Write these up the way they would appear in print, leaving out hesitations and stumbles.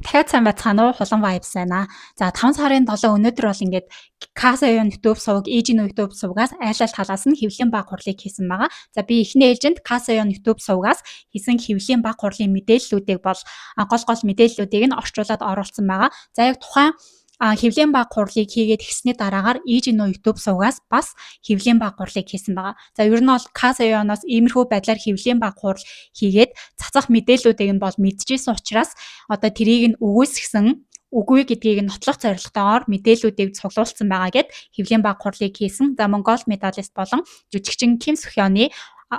Дахиад сайн байцгаана уу? Хулан vibes байна. За 5 сарын 7 өнөөдөр бол ингээд Casa-ийн YouTube суваг, Age-ийн YouTube сувгаас айлал талаас нь хэвлэлийн баг хурлыг хийсэн байгаа. За би эхний ээлжинд Casa-ийн YouTube сувгаас хийсэн хэвлэлийн баг хурлын мэдээллүүдийг бол гол мэдээллүүдийг нь орчуулад оруулсан байгаа. За яг тухайн хэвлэлийн баг хурлыг хийгээд ихсний дараагаар Age-ийн YouTube сувгаас бас хэвлэлийн баг хурлыг хийсэн байгаа. За ер нь бол Casa-ионоос иймэрхүү байдлаар хэвлэлийн баг хурл хийгээд цацах мэдээллүүдийг нь бол мэдчихсэн учраас одоо тэрийг нь үгүйсгсэн үгүй гэдгийг нь нотлох зорилготойгоор мэдээллүүдийг цуглуулсан байгаа гэд хэвлэлийн баг хурлыг хийсэн. За Монгол медалист болон жүжигчин Ким Сохёны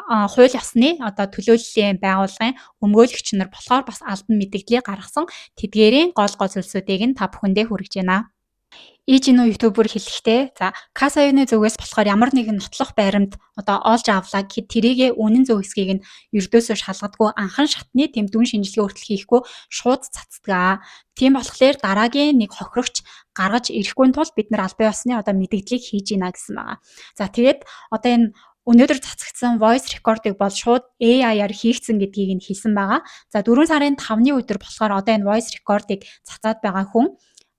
хууль ёсны одоо төлөөллийн байгууллагын өмгөөлөгч нар болохоор бас албан мэдээллийг гаргасан тэдгээрийн гол зүйлсүүдийг нь та бүхэндээ хүргэж байна. Age-ийн YouTube-ээр хэлэхдээ за Casa-ийн зүгээс болохоор ямар нэгэн нотлох байрамд одоо олж авлаа гэхэд тэрийгэ үнэн зөв хэсгийг нь ердөөсөө шалгадаггүй анхан шатны тэмдгэн шинжилгээ хүртэл хийхгүй шууд цацдаг. Тийм болохоор дараагийн нэг хохирогч гаргаж ирэхгүй тул бид нар албан ёсны одоо мэдээллийг хийж ийна гэсэн байгаа. За тэгээд одоо энэ өнөөдөр цацагдсан voice record-ыг бол шууд AI-аар хийгдсэн гэдгийг нь хэлсэн байгаа. За 4 сарын 5-ны өдөр болохоор одоо энэ voice record-ыг цацаад байгаа хүн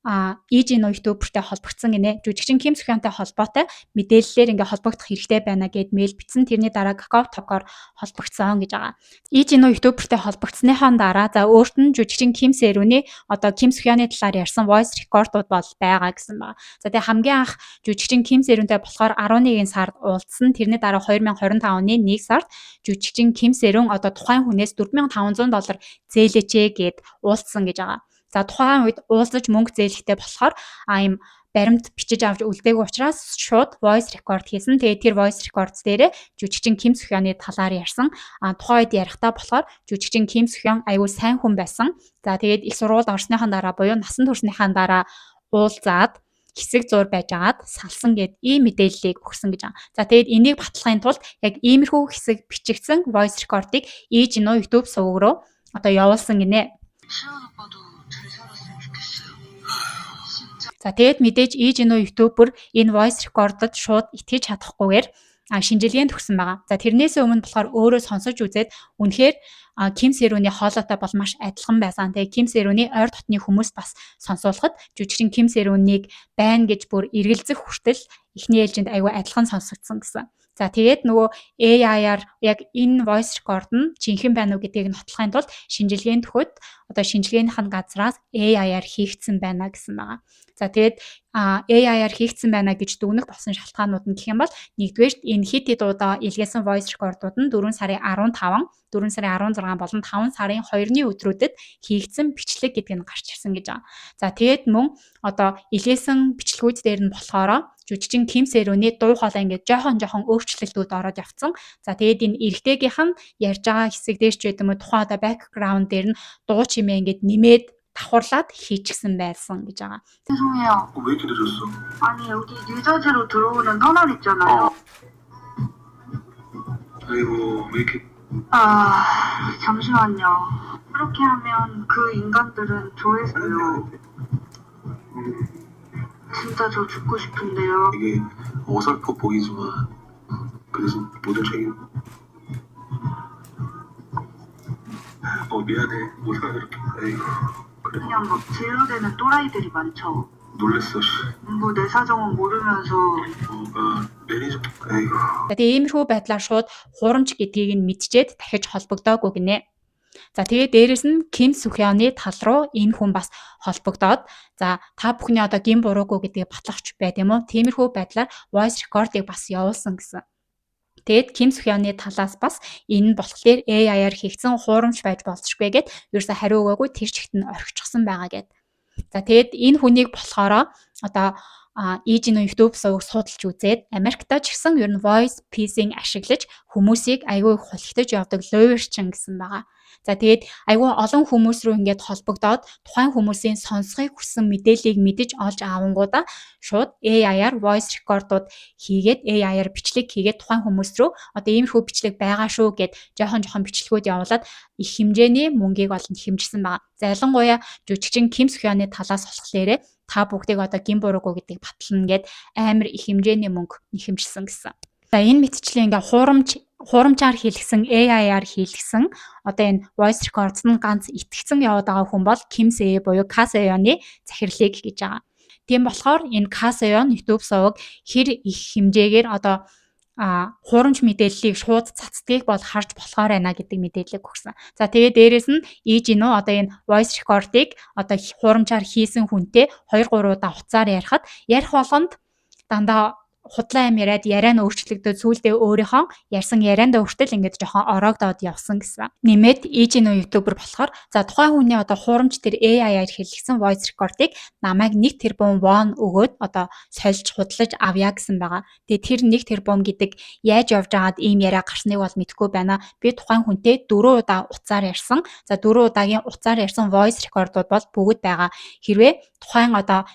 Age-ийн YouTube-тэй холбогдсон гинэ. Жүжигчин Ким Сохёнтой холбоотой мэдээллээр ингээ холбогдох хэрэгтэй байна гэд мэйл бичсэн. Тэрний дараа Kakao Talk-оор холбогдсон гэж байгаа. Age-ийн YouTube-тэй холбогдсныхон дараа за өөрт нь жүжигчин Ким Сэрүүний одоо Ким Сохёны талаар ярьсан voice record-ууд бол байгаа гэсэн байна. За тэгээ хамгийн анх жүжигчин Ким Сэрүүнтэй болохоор 11 сард уулзсан. Тэрний дараа 2025 оны 1 сард жүжигчин Ким Сэрүүн одоо тухайн хүнээс $4,500 зээлээч гэд уулзсан гэж байгаа. За тухайн үед уулзаж мөнгө зээлэхтэй болохоор ийм баримт бичиж авч үлдээгүй учраас шууд voice record хийсэн. Тэгээд тэр voice records дээрээ жүжигчин Ким Сохёны талаар ярьсан. Тухайн үед ярихдаа болохоор жүжигчин Ким Сохён аюул сайн хүн байсан. За тэгээд их сургуульд орсныхан дараа буюу насан туршныхаа дараа уулзаад хэсэг зур байж агаад салсан гэд ийм мэдээллийг өгсөн гэж байгаа. За тэгээд энийг батлахын тулд яг иймэрхүү хэсэг бичигдсэн voice record-ыг Age-ийн YouTube суваг руу одоо явуулсан гинэ. За тэгээд мэдээж Age-ийн YouTube-ээр энэ voice record-д шууд итгэж чадахгүйгээр шинжилгээнд хүрсэн байгаа. За тэрнээс өмнө болохоор өөрөө сонсож үзээд үнэхээр Ким Сэрүүний хоолойтой бол маш адилхан байсан. Тэгээ Ким Сэрүүний ойр дотны хүмүүс бас сонсуулахад жүжигчин Ким Сэрүүнийг байна гэж бүр эргэлзэх хүртэл эхний ээлжинд аюу адилхан сонсогдсон гэсэн. За тэгээд нөгөө AI-аар яг энэ voice record нь жинхэнэ байна уу гэдгийг нотлохын тулд шинжилгээнд өгөхөд одоо шинжилгээнийх нь газраас AI-аар хийгдсэн байна гэсэн байгаа. За тэгээд AI-аар хийгдсэн байна гэж дүгнэх болсон шалтгаанууд нь гэх юм бол нэгдүгээр энэ хит удаа илгээсэн voice record-ууд нь 4 сарын 15, 4 сарын 16 болон 5 сарын 2-ны өдрүүдэд хийгдсэн бичлэг гэдэг нь гарч ирсэн гэж байгаа. За тэгээд мөн одоо илгээсэн бичлэгүүд дээр нь болохоор жүжигчин Ким Сэрүүний дуу хоолой ингээд жоохон өөрчлөлтүүд ороод явцсан. За тэгээд энэ эрэгтэйгийнх нь ярьж байгаа хэсэг дээр ч гэдэг юм уу тухайн одоо background дээр нь дуу чимээ ингээд нэмээд давхарлаад хийчихсэн байсан гэж байгаа. 죄송해요. 왜 이렇게 늦었어? 아니 여기 유저지로 들어오는 터널 있잖아요. 아이고 왜 이렇게 잠시만요. 그렇게 하면 그 인간들은 조회수요. 진짜 저 죽고 싶은데요. 이게 어설퍼 보이지만 그래서 모든 책임 미안해 못하게 이렇게 에이구 그래 그냥 막 진로되는 또라이들이 많죠. 놀랬어 씨. 뭐 내 사정은 모르면서 매니저 에이구 Тэгээ иймэрхүү байдлаар шууд хурамч гэдгийг нь мэдчихэд дахиж холбогдоогүй гинэ. За тэгээ дээрэс нь Ким Сохёны тал руу энэ хүн бас холбогдоод за та бүхний одоо гин буруугүй гэдгийг батлахч байт юм уу? Тиймэрхүү байдлаар voice record-ыг бас явуулсан гэсэн. Тэгээд Ким Сохёны талаас бас энэ болохоор AI-аар хийгдсэн хуурамч байж болзошгүй гэд ерөөсө хариу өгөөгүй тэр чигт нь орхичихсан байгаа гэд. За тэгээд энэ хүнийг болохоор одоо Age-ийн YouTube суваг судалж үзээд Америктаа ч гэсэн ер нь voice phishing ашиглаж хүмүүсийг аягүй их хулигдаж явдаг ловерчин гэсэн байгаа. За тэгээд аягүй олон хүмүүс рүү ингээд холбогдоод тухайн хүмүүсийн сонсохыг хүссэн мэдээллийг мэдэж олж авангуудаа шууд AI-аар voice record-ууд хийгээд AI-аар бичлэг хийгээд тухайн хүмүүс рүү одоо иймэрхүү бичлэг байгаа шүү гэд жоохон бичлэгүүд явуулаад их хэмжээний мөнгийг олон хэмжсэн байгаа. За ялангуяа жүжигчин Ким Сохёны талаас болохоор та бүгдийг одоо гин буруугүй гэдгийг батлана гэд амар их хэмжээний мөнгө хэмжилсэн гэсэн. За энэ мэтчлийн ингээ хуурамч хуурамчаар хийлгсэн AI-аар хийлгсэн одоо энэ voice records нь ганц итгэцэн яваад байгаа хүн бол Kim Se буюу Kaseyeon-ы захирлыг гэж байгаа. Тийм болохоор энэ Kaseyeon YouTube суваг хэр их хэмжээгээр одоо хуурамч мэдээллийг шууд цацдгийг бол харж болохоор байна гэдэг мэдээллийг өгсөн. За тэгээд дээрэс нь Ижинөө одоо энэ voice record-ыг одоо хуурамчаар хийсэн хүнтэй 2-3 удаа хуцаар ярихад ярих болгонд дандаа худлаа юм яриад яриа нь өөрчлөгдөд сүүлдээ өөрийнхөө ярьсан яриандаа хүртэл ингээд жоохон ороогдоод явсан гэсэн. Нэмээд Ижинөө ютубер болохоор за тухайн хүний одоо хуурамч тэр AI-аар хэлсэн voice record-ыг намайг 1 тэрбум won өгөөд одоо сольж худлаж авъя гэсэн байгаа. Тэгээ тэр 1 тэрбум гэдэг яаж явж байгаад ийм яриа гарсныг бол мэдэхгүй байна. Би тухайн хүнтэй 4 удаа уцаар ярьсан. За 4 удаагийн уцаар ярьсан voice record-ууд бол бүгд байгаа. Хэрвээ тухайн одоо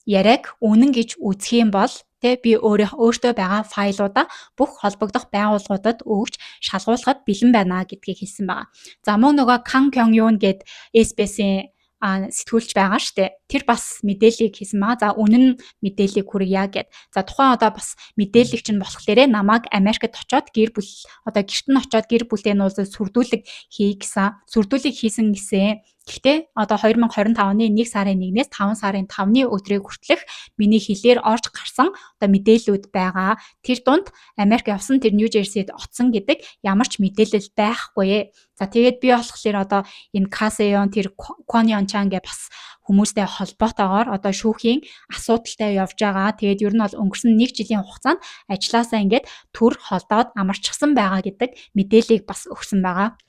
яриаг үнэн гэж үзэх юм бол би өөртөө байгаа файлуудаа бүх холбогдох байгууллагуудад өгч шалгуулахад бэлэн байна гэдгийг хэлсэн байгаа. За мөн нөгөө Kang Kyung-yoon гээд SBS-ийн сэтгүүлч байгаа штэ. Тэр бас мэдээллийг хийсэн байгаа. За үнэн мэдээллийг хүргье гэд. За тухайн одоо бас мэдээллийг чинь болохлээрээ намайг Америкт очоод гэрт нь очоод гэр бүлтэй нуулзаж сүрдүүлэг хий гэсэн. Сүрдүүлэг хийсэн гэсэн. Гэхдээ одоо 2025 оны 1 сарын 1-ээс 5 сарын 5-ны өдрийг хүртэлх миний хэлээр орж гарсан одоо мэдээллүүд байгаа. Тэр дунд Америк явсан тэр Нью Жерсид оцсон гэдэг ямар ч мэдээлэл байхгүй. За тэгээд би болохоор одоо энэ Kaseyeon тэр Kwon Yeon-chan гэх бас хүмүүстэй холбоотойгоор одоо шүүхийн асуудалтай явж байгаа. Тэгээд ер нь бол өнгөрсөн 1 жилийн хугацаанд ажилласаа ингээд төр холдоод амарчсан байгаа гэдэг мэдээллийг бас өгсөн байгаа.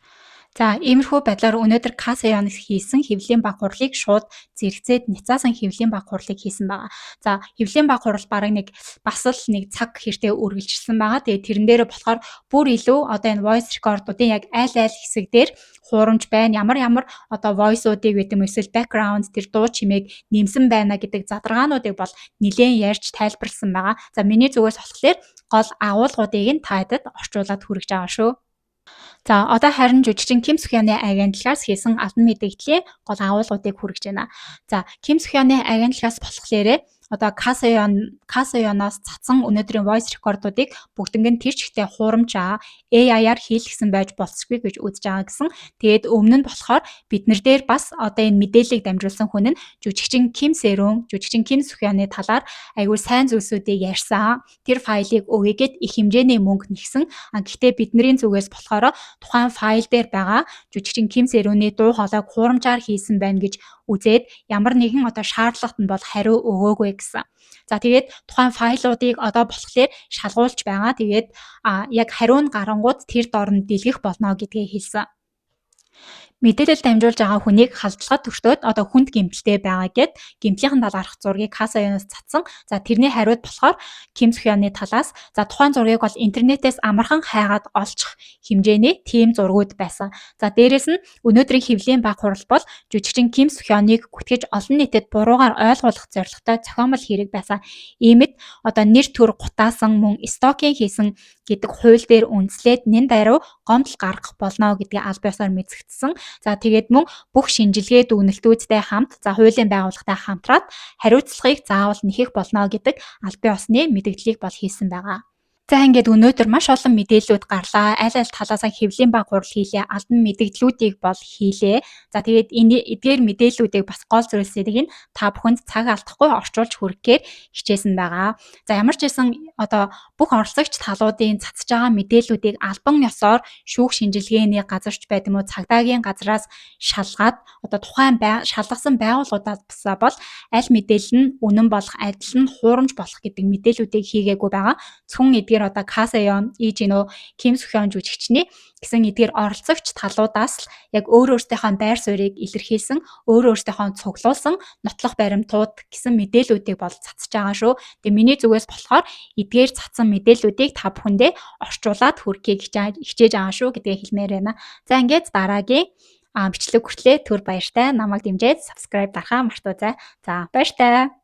За иймэрхүү байдлаар өнөөдөр Kaseyeon хийсэн хэвлэлийн баг хурлыг шууд зэрэгцээд няцаасан хэвлэлийн баг хурлыг хийсэн байгаа. За хэвлэлийн баг хурал бараг бас л нэг цаг хэртээ үргэлжилсэн байгаа. Тэгээд тэрэн дээр болохоор бүр илүү одоо энэ voice record-уудын яг айл хэсэг дээр хуурамч байна. Ямар одоо voice-уудыг гэдэг юм эсвэл background тэр дуу чимээг нэмсэн байна гэдэг задаргаануудыг бол нэлээд ярьж тайлбарлсан байгаа. За миний зүгээс болохоор гол агуулгуудыг нь таадад орчуулад хүргэж байгаа шүү. За одоо харин жүжигчин Ким Сохёны агентлагаас хийсэн албан мэдээллийн гол агуулгуудыг хүргэж байна. За Ким Сохёны агентлагаас болохоор одоо Kaseyeon-оос цацсан өнөөдрийн voice record-уудыг бүгднийг тэр чигтээ хуурамч AI-аар хийлгсэн байж болцгүй гэж үзэж байгаа гэсэн. Тэгээд өмнө нь болохоор биднэр дээр бас одоо энэ мэдээллийг дамжуулсан хүн нь жүжигчин Ким Сохёны талаар айгүй сайн зүйлсүүдийг ярьсан. Тэр файлыг өгөөгээд их хэмжээний мөнгө нэгсэн. Гэхдээ бидний зүгээс болохоор тухайн файл дээр байгаа жүжигчин Ким Сөрөний дуу хоолойг хуурамчаар хийсэн байна гэж үзээд ямар нэгэн одоо шаардлагат нь бол хариу өгөөгүй гэсэн. За тэгээд тухайн файлуудыг одоо болохоор шалгуулж байгаа. Тэгээд яг хариу нь гарангууд тэр дорн дэлгэх болно гэдгийг хэлсэн. Мэдээлэл дамжуулж байгаа хүнийг халдлагад өртөөд одоо хүнд гэмтэлтэй байгаа гэд гэмтлийн талаарх зургийг Kaseyeon-оос цацсан. За тэрний хариуд болохоор Ким Сохёны талаас за тухайн зургийг бол интернетээс амархан хайгаад олчих хэмжээний тийм зургууд байсан. За дээрэс нь өнөөдрийн хэвлэлийн баг хурал бол жүжигчин Ким Сохёныг гүтгэж олон нийтэд буруугаар ойлгуулах зорилготой зохиомол хэрэг байсан. Иймд одоо нэр төр гутаасан мөн стокинг хийсэн гэдэг хууль дээр үндэслээд нэн даруй гомдол гаргах болно гэдгийг аль биесээр мэдгдсэн. За тэгээд мөн бүх шинжилгээ дүгнэлтүүдтэй хамт за хуулийн байгууллагатай хамтраад хариуцлагыг заавал нэхэх болно гэдэг аль бие усны мэдээллийг бол хийсэн байгаа. За ингээд өнөөдөр маш олон мэдээллүүд гарлаа. Аль талаасаа хэвлэлийн баг хурал хийлээ, албан мэдээллүүдийг бол хийлээ. За тэгээд эдгээр мэдээллүүдийг бас гол зүйлсүүдийг нь та бүхэнд цаг алдахгүй орчуулж хүргэхээр хичээсэн байгаа. За ямар ч байсан одоо бүх оролцогч талуудын цацж байгаа мэдээллүүдийг албан ёсоор шүүх шинжилгээний газарч байд юм уу цагдаагийн газраас шалгаад одоо тухайн шалгасан байгууллагуудаас бол аль мэдээлэл нь үнэн болох, адил нь хуурамч болох гэдэг мэдээллүүдийг хийгээгүй байгаа. Зөвхөн эдгээр одоо Kaseyeon, Ижинөө, Ким Сохён жүжигчний гэсэн эдгээр оролцогч талуудаас л яг өөрөөсийнхөө байр суурийг илэрхийлсэн, өөрөөсийнхөө цуглуулсан нотлох баримтууд гэсэн мэдээллүүдийг бол цацж байгаа шүү. Тэгээ миний зүгээс болохоор эдгээр цацсан мэдээллүүдийг та бүхэндээ орчуулад хүргэхийг хичээж байгаа шүү гэдгийг хэлмээр байна. За ингээд дараагийн бичлэг хүртлээ түр баяртай намайг дэмжиж subscribe дарахаа мартаоцай. За баяртай.